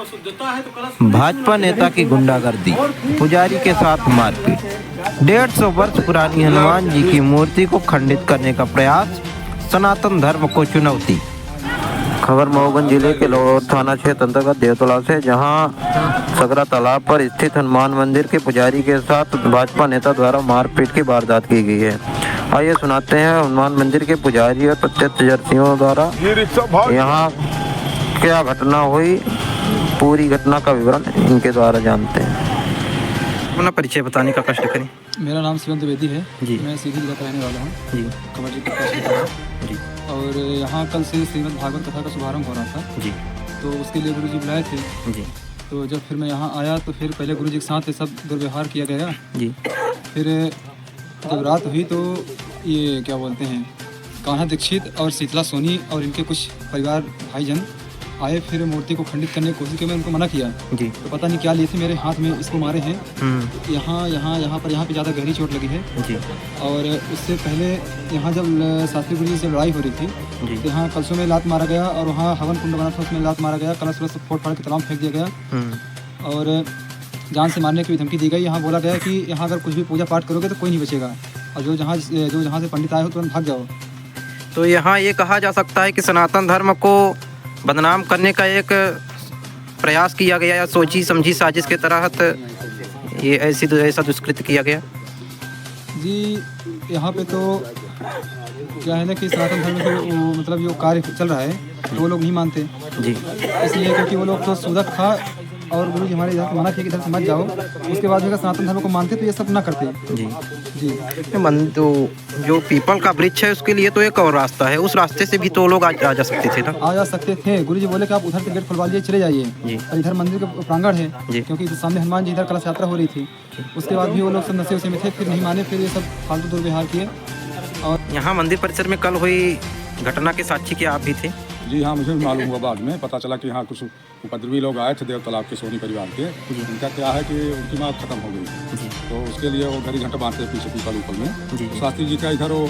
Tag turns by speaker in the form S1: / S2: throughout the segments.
S1: भाजपा नेता की गुंडागर्दी, पुजारी के साथ मारपीट। 150 वर्ष पुरानी हनुमान जी की मूर्ति को खंडित करने का प्रयास, सनातन धर्म को चुनौती। खबर महोगंज जिले के लाहौर थाना क्षेत्र अंतर्गत देवतला से, जहां सगरा तालाब पर स्थित हनुमान मंदिर के पुजारी के साथ भाजपा नेता द्वारा मारपीट की वारदात की गई है। आइए सुनाते हैं हनुमान मंदिर के पुजारी और प्रत्यक्षदर्शियों द्वारा यहाँ क्या घटना हुई। पूरी घटना का विवरण इनके द्वारा जानते हैं। अपना परिचय बताने का कष्ट करें।
S2: मेरा नाम शिवम द्विवेदी है
S1: जी।
S2: मैं सीधी जिला का रहने वाला हूँ
S1: जी
S2: कमर जी। और यहाँ कल से श्रीमद् भागवत कथा का शुभारंभ हो रहा था
S1: जी।
S2: तो उसके लिए गुरुजी बुलाए थे
S1: जी।
S2: तो जब फिर मैं यहाँ आया तो फिर पहले गुरुजी के साथ सब दुर्व्यवहार किया गया
S1: जी।
S2: फिर जब रात हुई तो ये क्या बोलते हैं कान्हा दीक्षित और शीतला सोनी और इनके कुछ परिवार भाईजन आए, फिर मूर्ति को खंडित करने की कोशिश की। मैं उनको मना किया
S1: जी।
S2: तो पता नहीं क्या लिए थे, मेरे हाथ में इसको मारे हैं यहाँ पे ज़्यादा गहरी चोट लगी है
S1: जी।
S2: और उससे पहले यहाँ जब शास्त्री गुरु जी से लड़ाई हो रही थी तो यहाँ कलशों में लात मारा गया और वहाँ हवन कुंड बना था उसमें लात मारा गया, कलश वलश फोड़ फाड़ के तमाम फेंक दिया गया और जान से मारने की भी धमकी दी गई। यहाँ बोला गया कि यहाँ अगर कुछ भी पूजा पाठ करोगे तो कोई नहीं बचेगा और जो जहाँ से पंडित आए हो तुरंत भाग जाओ।
S1: तो यहाँ ये कहा जा सकता है कि सनातन धर्म को बदनाम करने का एक प्रयास किया गया या सोची समझी साजिश के तहत ये ऐसा दुष्कृत्य किया गया।
S2: जी यहाँ पे तो क्या है ना कि सनातन धर्म के मतलब जो कार्य चल रहा है तो वो लोग नहीं मानते
S1: जी।
S2: इसलिए क्योंकि वो लोग तो सूदक था और गुरु जी हमारे इधर मना किया कि इधर से मत जाओ। उसके बाद अगर सनातन धर्म को मानते तो ये सब ना करते।
S1: जी
S2: जी।
S1: तो जो पीपल का वृक्ष है उसके लिए तो एक और रास्ता है, उस रास्ते से भी तो लोग आ जा सकते थे ना।
S2: आ जा सकते थे। गुरु जी बोले कि आप उधर से गेट खुलवा लिए चले जाइए
S1: जी।
S2: और इधर मंदिर का प्रांगण है क्योंकि सामने हनुमान जी इधर कलश यात्रा हो रही थी। उसके बाद भी वो लोग सब नशे उसे में थे, फिर नहीं माने, फिर ये सब फालतू दुर्व्यवहार किए। और
S1: यहाँ मंदिर परिसर में कल हुई घटना के साक्षी क्या आप भी थे?
S3: जी हाँ, मुझे भी मालूम हुआ, बाद में पता चला कि यहाँ कुछ उपद्रवी लोग आए थे देव तालाब के सोनी परिवार के। उनका क्या है कि उनकी माँ खत्म हो गई तो उसके लिए वो घड़ी घंटा बांधते पीछे पीपल ऊपर में। शास्त्री जी का इधर वो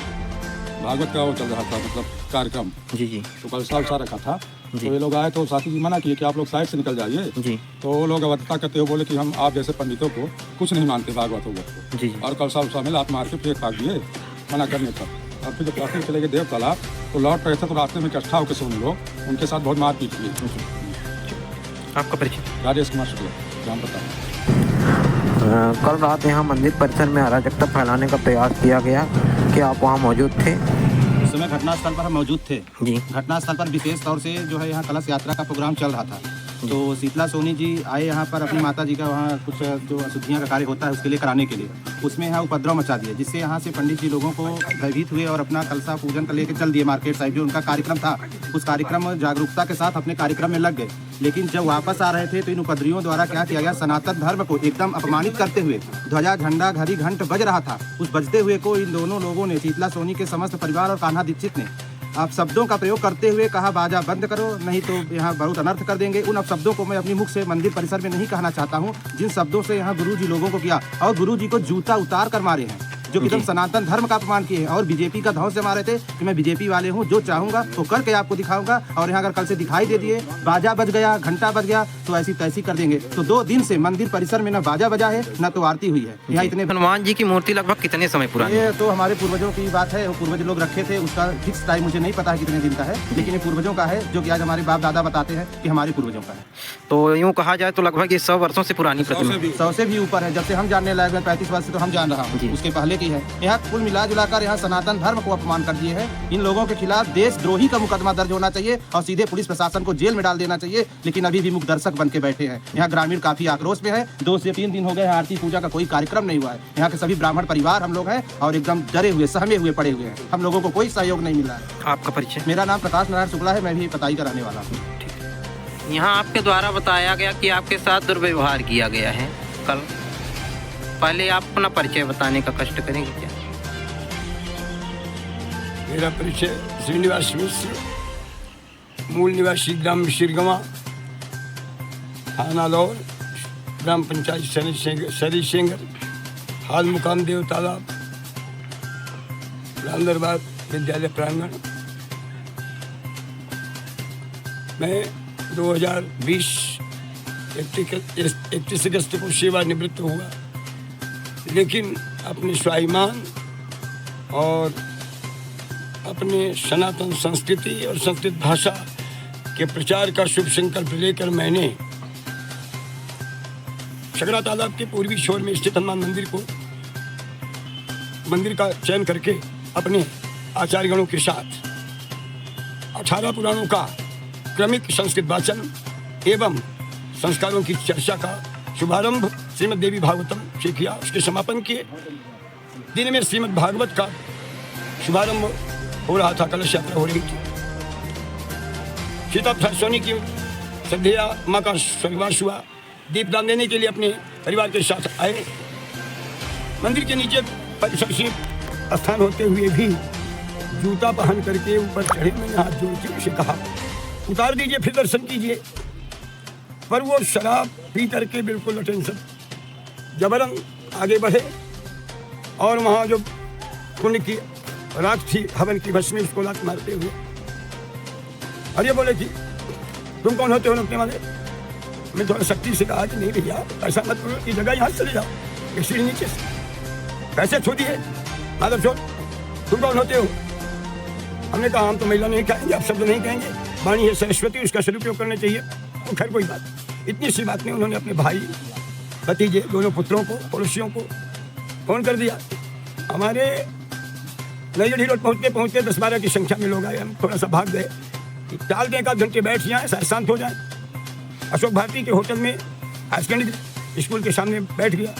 S3: भागवत का वो चल रहा था मतलब कार्यक्रम
S1: जी जी।
S3: तो कल सा रखा था तो ये लोग आए तो शास्त्री जी मना किए कि आप लोग साइड से निकल जाइए जी। तो वो लोग अवधता करते हुए बोले कि हम आप जैसे पंडितों को कुछ नहीं मानते भागवत को जी। और कल सा में लात मार के फेंक फाक दिए मना करने पर। और फिर जब रास्ते चले गए देव तालाब तो लौट रहे थे तो रास्ते में इकट्ठा होकर सोने लोग उनके साथ बहुत मारपीट की।
S1: आपका परिचय?
S3: राजेश कुमार शुक्ला, नाम बताओ।
S1: कल रात यहाँ मंदिर परिसर में अराजकता फैलाने का प्रयास किया गया, क्या आप वहाँ मौजूद थे?
S4: उस समय घटनास्थल पर हम मौजूद थे
S1: जी।
S4: घटनास्थल पर विशेष तौर से जो है यहाँ कलश यात्रा का प्रोग्राम चल रहा था तो शीतला सोनी जी आए यहाँ पर अपनी माता जी का वहाँ कुछ जो अशुद्धियाँ का कार्य होता है उसके लिए कराने के लिए। उसमें यहाँ उपद्रव मचा दिया जिससे यहाँ से पंडित जी लोगों को भयभीत हुए और अपना कलशा पूजन कर लेकर चल दिए मार्केट साइड। जो उनका कार्यक्रम था उस कार्यक्रम में जागरूकता के साथ अपने कार्यक्रम में लग गए, लेकिन जब वापस आ रहे थे तो इन उपद्रवियों द्वारा क्या किया गया, सनातन धर्म को एकदम अपमानित करते हुए ध्वजा झंडा घड़ी घंट बज रहा था, उस बजते हुए को इन दोनों लोगों ने, शीतला सोनी के समस्त परिवार और कान्हा दीक्षित ने आप शब्दों का प्रयोग करते हुए कहा बाजा बंद करो नहीं तो यहाँ बहुत अनर्थ कर देंगे। उन शब्दों को मैं अपनी मुख से मंदिर परिसर में नहीं कहना चाहता हूँ जिन शब्दों से यहाँ गुरु जी लोगों को किया और गुरु जी को जूता उतार कर मारे हैं जो एकदम सनातन धर्म का अपमान किए हैं और बीजेपी का धौंस से मारे थे कि मैं बीजेपी वाले हूँ, जो चाहूंगा वो करके आपको दिखाऊंगा। और यहाँ अगर कल से दिखाई दे दिए बाजा बज गया घंटा बज गया तो ऐसी तैसी कर देंगे। तो 2 दिन से मंदिर परिसर में न बाजा बजा है न तो आरती हुई है। यहाँ इतने
S1: हनुमान जी की मूर्ति लगभग कितने समय पुरानी?
S4: ये तो हमारे पूर्वजों की बात है, पूर्वज लोग रखे थे, उसका फिक्स टाइम मुझे नहीं पता है कितने दिन का है, लेकिन ये पूर्वजों का है जो कि आज हमारे बाप दादा बताते हैं कि हमारे पूर्वजों का है।
S1: तो यूँ कहा जाए तो लगभग ये 100 वर्षों से पुरानी प्रतिमा,
S4: 100 से भी ऊपर है। जब से हम जानने लगे 35 वर्ष से तो हम जान रहा हूँ, उसके पहले की है। यहाँ कुल मिला जुलाकर यहाँ सनातन धर्म को अपमान कर दिए हैं। इन लोगों के खिलाफ देशद्रोही का मुकदमा दर्ज होना चाहिए और सीधे पुलिस प्रशासन को जेल में डाल देना चाहिए, लेकिन अभी भी मुख दर्शक बन के बैठे हैं। यहाँ ग्रामीण काफी आक्रोश में है। 2 से 3 दिन हो गए आरती पूजा का कोई कार्यक्रम नहीं हुआ है। यहाँ के सभी ब्राह्मण परिवार हम लोग हैं और एकदम डरे हुए सहमे हुए पड़े हुए हैं। हम लोगों को कोई सहयोग नहीं मिल रहा है।
S1: आपका परिचय?
S4: मेरा नाम प्रकाश नारायण शुक्ला है, मैं भी पताई का रहने वाला हूँ।
S1: यहाँ आपके द्वारा बताया गया कि आपके साथ दुर्व्यवहार किया गया है कल, पहले आप अपना परिचय बताने का कष्ट करेंगे क्या?
S5: मेरा परिचय श्रीनिवास मिश्र, मूल निवासी ग्राम शिरगवा, थाना लाहौर, ग्राम पंचायत सरी सेंगर, हाल मुकाम देव तालाब, रांदरबाद विद्यालय प्रांगण। मैं 2020 31 अगस्त को सेवानिवृत्त हुआ, लेकिन अपने स्वाभिमान और अपने सनातन संस्कृति और संस्कृत भाषा के प्रचार का शुभ संकल्प लेकर मैंने शकरा तालाब के पूर्वी छोर में स्थित हनुमान मंदिर का चयन करके अपने आचार्यगणों के साथ 18 पुराणों का क्रमिक संस्कृत वाचन एवं संस्कारों की चर्चा का शुभारंभ श्रीमद् देवी भागवतम से किया। उसके समापन के दिन में श्रीमद् भागवत का शुभारंभ हो रहा था, कलश यात्रा हो रही थी। सीता सोनी की श्रद्धेया माँ का स्वर्गवास हुआ। दीपदान देने के लिए अपने परिवार के साथ आए। मंदिर के नीचे परिसर से स्थान होते हुए भी जूता पहन करके ऊपर चढ़े। मैंने हाथ जोड़ के उसे कहा उतार दीजिए फिर दर्शन कीजिए, पर वो शराब पी करके बिल्कुल अटेंशन जबरन आगे बढ़े और वहाँ जो पुण्य की राख थी हवन की भस्मी उसको लात मारते हुए और ये बोले कि तुम कौन होते हो रोकने वाले। मैं थोड़ा सख्ती से कहा कि नहीं भैया ऐसा मत करो, ये जगह यहाँ से चले जाओ, एक सीढ़ी नीचे से पैसे छो दिए। माधव छोड़, तुम कौन होते हो। हमने कहा हम तो महिला नहीं कहेंगे, आप शब्द नहीं कहेंगे, वाणी है सरस्वती, उसका सदुपयोग करना चाहिए। तो खैर कोई बात, इतनी सी बात नहीं। उन्होंने अपने भाई भतीजे दोनों पुत्रों को पड़ोसियों को फोन कर दिया। हमारे नई रोड पहुँचते 10-12 की संख्या में लोग आए। हम थोड़ा सा भाग गए, टाल दें, 1 घंटे बैठ जाए, शांत हो जाए। अशोक भारती के होटल में हायर सेकेंडरी स्कूल के सामने बैठ गया।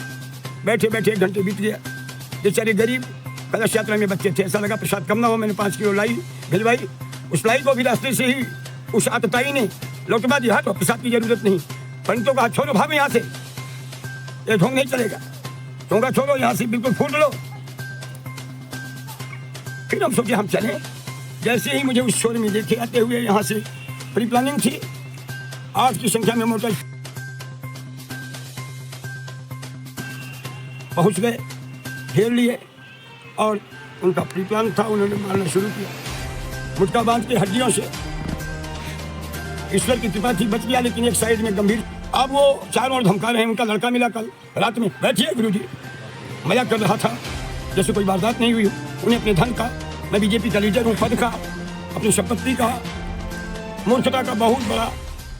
S5: बैठे 1 घंटे बीत गया। बेचारे गरीब कलश यात्रा में बच्चे थे, ऐसा लगा प्रसाद कम ना हो। मैंने 5 किलो लाई भिजवाई। उस लाई को भी रास्ते से ही उस आतताई ने लौटवा दिया, तो प्रसाद की जरूरत नहीं। पंडितों का छोड़ो भागो यहाँ से, ये ढोंग नहीं चलेगा, ढोंगा छोड़ो, यहाँ से बिल्कुल फूट लो। फिर हम सोचे हम चले। जैसे ही मुझे उस शोर में देखे आते हुए, यहाँ से प्री प्लानिंग थी, 8 की संख्या में मोटर पहुँच गए, घेर लिए और उनका प्री प्लान था। उन्होंने मारना शुरू किया, मुटका बांध के हड्डियों से। ईश्वर की कृपा थी, बच गया, लेकिन एक साइड में गंभीर। अब वो चारों ओर धमका रहे हैं। उनका लड़का मिला कल रात में, बैठिए गुरुजी, मजाक कर रहा था जैसे कोई वारदात नहीं हुई। उन्हें अपने धन का, मैं बीजेपी का लीडर हूँ, पद का, अपनी संपत्ति का, मूर्खता का बहुत बड़ा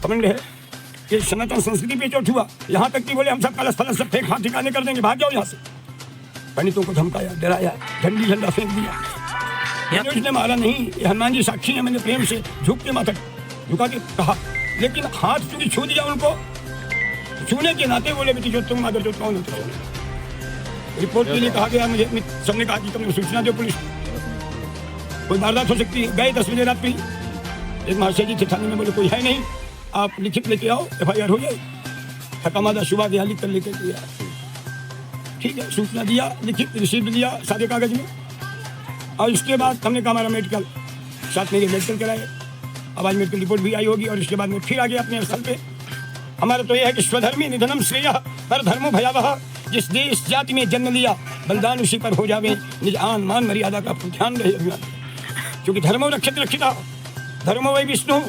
S5: घमंड है। कि सनातन संस्कृति पे चोट हुआ, यहाँ तक कि बोले हम सब कलश फलश सब फेंक हाथ ठिकाने कर देंगे, भाग जाओ यहाँ से। पंडितों को धमकाया, डराया, झंडी झंडा फेंक दिया। उसने मारा नहीं, हनुमान जी साक्षी है। मैंने प्रेम से झुक के माथा झुका के कहा, लेकिन हाथ चूंकि छू दिया उनको, छूने के नाते बोले बेटी जो तुम अगर जो कौन होते हो। रिपोर्ट के लिए कहा गया मुझे, सबने कहा कि तुमने सूचना दो पुलिस, कोई वारदात हो सकती है। गए 10 बजे रात में, एक महाशय जी थे थाने में, बोले कोई है नहीं, आप लिखित लेके आओ, FIR हो जाए। हकामादा सुबह गया, लिख कर लेके गया। ठीक है, सूचना दिया, लिखित रिसीप्ट दिया सादे कागज में। और उसके बाद हमने कहा हमारा मेडिकल, साथ में ये मेडिकल कराए। अब आज मेडिकल रिपोर्ट भी आई होगी और इसके बाद में फिर आगे अपने स्थल पे। हमारा तो यह है कि स्वधर्मी निधनम श्रेय पर धर्मो भयावह। जिस देश जाति में जन्म लिया, बलिदान उसी पर हो जावे। निज आन मान मर्यादा का ध्यान रहे अभिमान, क्योंकि धर्मो रक्षित रक्षिता, धर्मो वै विष्णु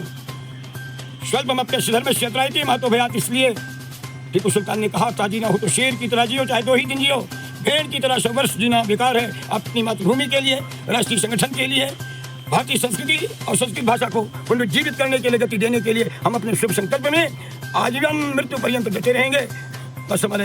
S5: स्वल्पमप्यस्य धर्मस्य त्रायते महतो भयात्। इसलिए टीपू सुल्तान ने कहा, ताजी ना हो तो शेर की तरह जियो, चाहे 2 ही दिन जियो। भेड़ की तरह 100 वर्ष जीना बेकार है। अपनी मातृभूमि के लिए, राष्ट्रीय संगठन के लिए, भारतीय संस्कृति और संस्कृत भाषा को पुनर्जीवित करने के लिए, गति देने के लिए हम अपने शुभ संकल्प में आजीवन मृत्यु पर्यंत डटे रहेंगे। बस हमारे